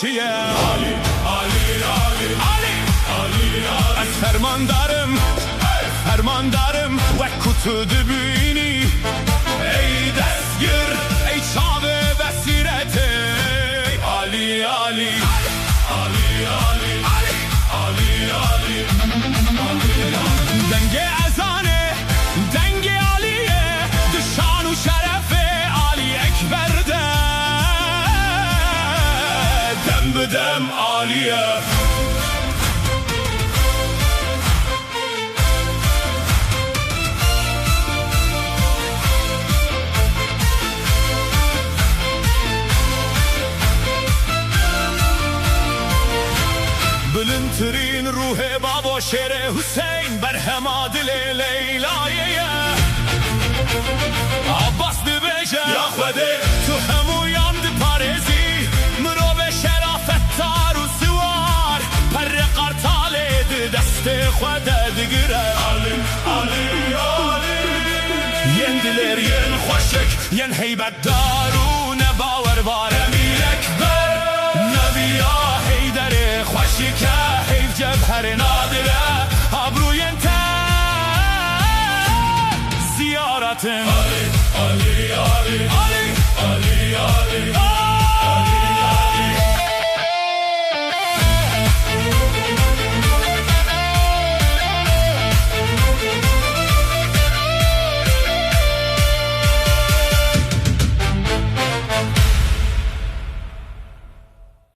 چیه علی علی علی علی علی از فرمان دارم و کتو دبینی ای دستگیر ای چاوه بسیرته علی علی علی علی علی علی دنگ ازانه دنگ علیه دشان و شرف علی اکبر ده دم بدم علیه بلندترین روح بابا شیر حسین بر همادل لیلایه عباس ببیجه یا خوده تو همویان دی پارزی مرو به شرافت تار و سوار پر قرطال دی دست خوده دگیره علی علی علی ین دلر ین خوشک ین حیبت دارون باور باره امیر اکبر نبیا حیدر خوشی که حیف جبهر نادره عبروی انت زیارتم علی علی علی علی علی علی